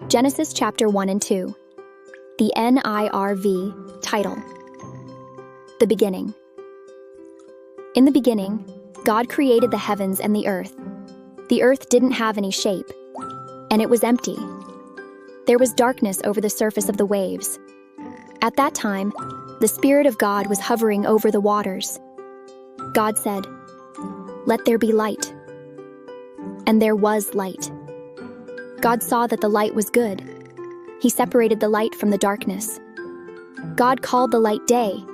Genesis chapter 1 and 2. The NiRV title. The beginning. In the beginning, God created the heavens and the earth. The earth didn't have any shape, and it was empty. There was darkness over the surface of the waves. At that time, the Spirit of God was hovering over the waters. God said, "Let there be light." And there was light. God saw that the light was good. He separated the light from the darkness. God called the light day.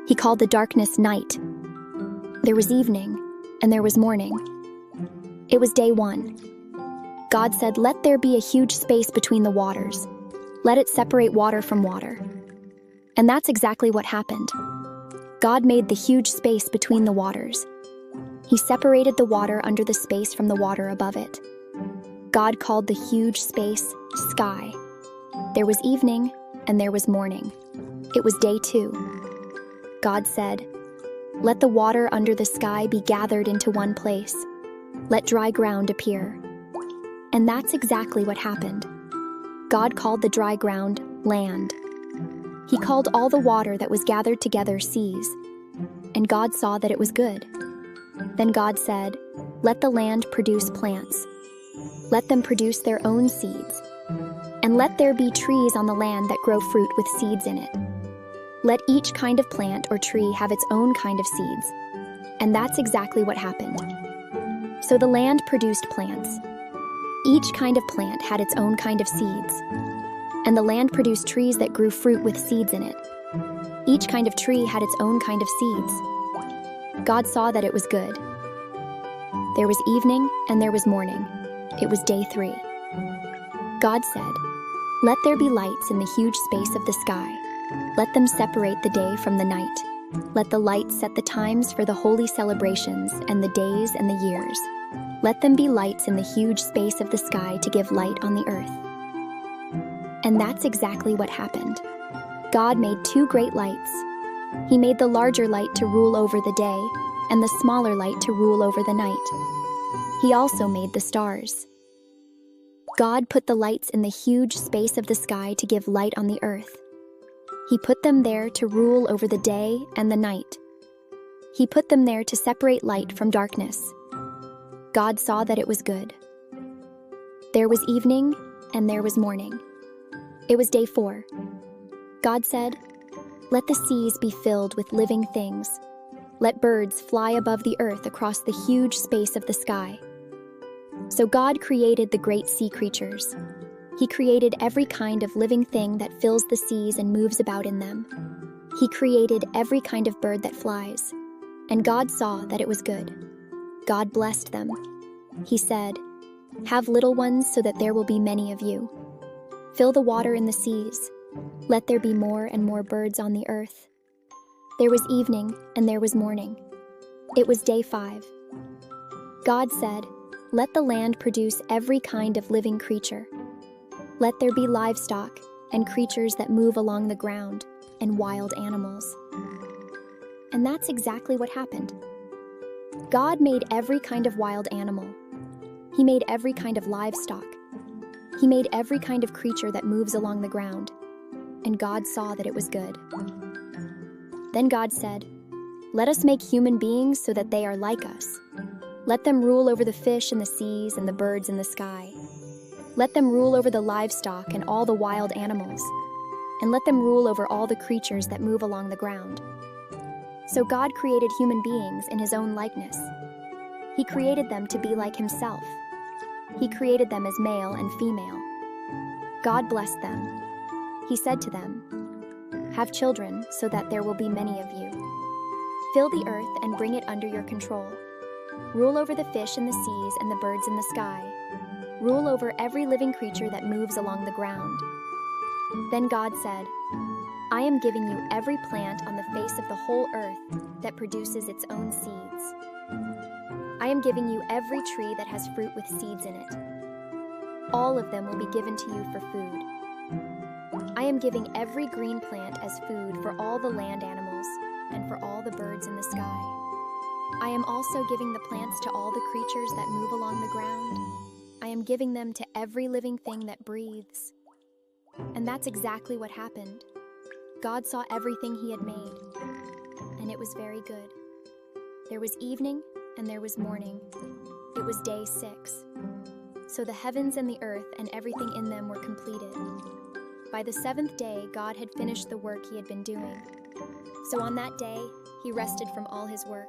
He called the darkness night. There was evening, and there was morning. It was day 1. God said, "Let there be a huge space between the waters. Let it separate water from water." And that's exactly what happened. God made the huge space between the waters. He separated the water under the space from the water above it. God called the huge space sky. There was evening, and there was morning. It was day 2. God said, "Let the water under the sky be gathered into one place. Let dry ground appear." And that's exactly what happened. God called the dry ground land. He called all the water that was gathered together seas. And God saw that it was good. Then God said, "Let the land produce plants. Let them produce their own seeds. And let there be trees on the land that grow fruit with seeds in it. Let each kind of plant or tree have its own kind of seeds." And that's exactly what happened. So the land produced plants. Each kind of plant had its own kind of seeds. And the land produced trees that grew fruit with seeds in it. Each kind of tree had its own kind of seeds. God saw that it was good. There was evening, and there was morning. It was day 3. God said, "Let there be lights in the huge space of the sky. Let them separate the day from the night. Let the lights set the times for the holy celebrations and the days and the years. Let them be lights in the huge space of the sky to give light on the earth." And that's exactly what happened. God made 2 great lights. He made the larger light to rule over the day, and the smaller light to rule over the night. He also made the stars. God put the lights in the huge space of the sky to give light on the earth. He put them there to rule over the day and the night. He put them there to separate light from darkness. God saw that it was good. There was evening, and there was morning. It was day 4. God said, "Let the seas be filled with living things. Let birds fly above the earth across the huge space of the sky." So God created the great sea creatures. He created every kind of living thing that fills the seas and moves about in them. He created every kind of bird that flies. And God saw that it was good. God blessed them. He said, "Have little ones so that there will be many of you. Fill the water in the seas. Let there be more and more birds on the earth." There was evening, and there was morning. It was day 5. God said, "Let the land produce every kind of living creature. Let there be livestock and creatures that move along the ground and wild animals." And that's exactly what happened. God made every kind of wild animal. He made every kind of livestock. He made every kind of creature that moves along the ground. And God saw that it was good. Then God said, "Let us make human beings so that they are like us. Let them rule over the fish in the seas and the birds in the sky. Let them rule over the livestock and all the wild animals. And let them rule over all the creatures that move along the ground." So God created human beings in his own likeness. He created them to be like himself. He created them as male and female. God blessed them. He said to them, "Have children so that there will be many of you. Fill the earth and bring it under your control. Rule over the fish in the seas and the birds in the sky. Rule over every living creature that moves along the ground." Then God said, "I am giving you every plant on the face of the whole earth that produces its own seeds. I am giving you every tree that has fruit with seeds in it. All of them will be given to you for food. I am giving every green plant as food for all the land animals and for all the birds in the sky. I am also giving the plants to all the creatures that move along the ground. I am giving them to every living thing that breathes." And that's exactly what happened. God saw everything he had made, and it was very good. There was evening and there was morning. It was day 6. So the heavens and the earth and everything in them were completed. By the 7th day, God had finished the work he had been doing. So on that day, he rested from all his work.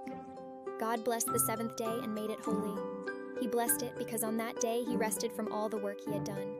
God blessed the 7th day and made it holy. He blessed it because on that day he rested from all the work he had done.